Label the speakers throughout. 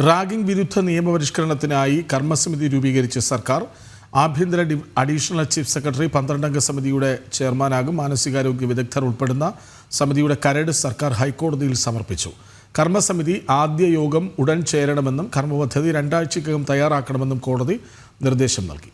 Speaker 1: Ragging വിരുദ്ധ നിയമപരിഷ്കരണത്തിനായി കർമ്മസമിതി രൂപീകരിച്ച സർക്കാർ. ആഭ്യന്തര അഡീഷണൽ ചീഫ് സെക്രട്ടറി 12-അംഗ സമിതിയുടെ ചെയർമാനാകും. മാനസികാരോഗ്യ വിദഗ്ധർ ഉൾപ്പെടുന്ന സമിതിയുടെ കരട് സർക്കാർ ഹൈക്കോടതിയിൽ സമർപ്പിച്ചു. കർമ്മസമിതി ആദ്യ യോഗം ഉടൻ ചേരണമെന്നും കർമ്മപദ്ധതി 2 ആഴ്ചയ്ക്കകം തയ്യാറാക്കണമെന്നും കോടതി നിർദ്ദേശം നൽകി.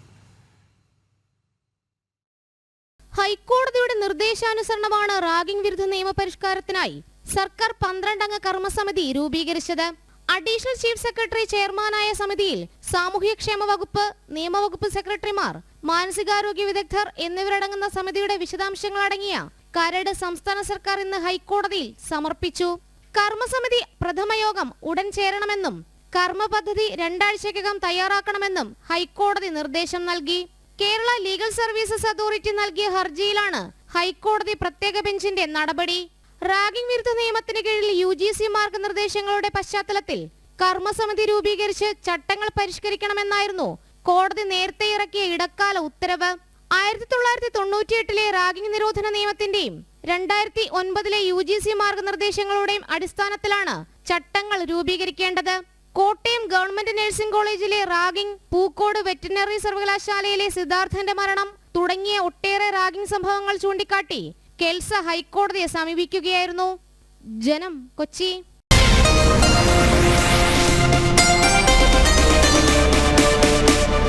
Speaker 2: ഹൈക്കോടതിയുടെ നിർദ്ദേശാനുസരണമാണ് റാഗിംഗ് വിരുദ്ധ നിയമപരിഷ്കാരത്തിനായി സർക്കാർ 12-അംഗ കർമ്മസമിതി രൂപീകരിച്ചത്. അഡീഷണൽ ചീഫ് സെക്രട്ടറി ചെയർമാനായ സമിതിയിൽ സാമൂഹ്യക്ഷേമ വകുപ്പ്, നിയമവകുപ്പ് സെക്രട്ടറിമാർ, മാനസികാരോഗ്യ വിദഗ്ധർ എന്നിവരടങ്ങുന്ന സമിതിയുടെ വിശദാംശങ്ങളടങ്ങിയ കരട് സംസ്ഥാന സർക്കാർ ഇന്ന് ഹൈക്കോടതിയിൽ സമർപ്പിച്ചു. കർമ്മസമിതി പ്രഥമ യോഗം ഉടൻ ചേരണമെന്നും കർമ്മപദ്ധതി 2 ആഴ്ചയ്ക്കകം തയ്യാറാക്കണമെന്നും ഹൈക്കോടതി നിർദ്ദേശം നൽകി. കേരള ലീഗൽ സർവീസസ് അതോറിറ്റി നൽകിയ ഹർജിയിലാണ് ഹൈക്കോടതി പ്രത്യേക ബെഞ്ചിന്റെ നടപടി. റാഗിംഗ് വിരുദ്ധ നിയമത്തിന് കീഴിൽ UGC മാർഗനിർദ്ദേശങ്ങളുടെ പശ്ചാത്തലത്തിൽ കർമ്മസമിതി രൂപീകരിച്ച് ചട്ടങ്ങൾ പരിഷ്കരിക്കണമെന്നായിരുന്നു കോടതി നേരത്തെ ഇറക്കിയ ഇടക്കാല ഉത്തരവ്. 1998-ലെ റാഗിംഗ് നിരോധന നിയമത്തിന്റെയും 2009-ലെ UGC മാർഗനിർദ്ദേശങ്ങളുടെയും അടിസ്ഥാനത്തിലാണ് ചട്ടങ്ങൾ രൂപീകരിക്കേണ്ടത്. കോട്ടയം ഗവൺമെന്റ് നഴ്സിംഗ് കോളേജിലെ റാഗിംഗ്, പൂക്കോട് വെറ്റിനറി സർവകലാശാലയിലെ സിദ്ധാർത്ഥന്റെ മരണം തുടങ്ങിയ ഒട്ടേറെ റാഗിംഗ് സംഭവങ്ങൾ ചൂണ്ടിക്കാട്ടി കെൽസ ഹൈക്കോടതിയെ സമീപിക്കുകയായിരുന്നു. ജനം, കൊച്ചി.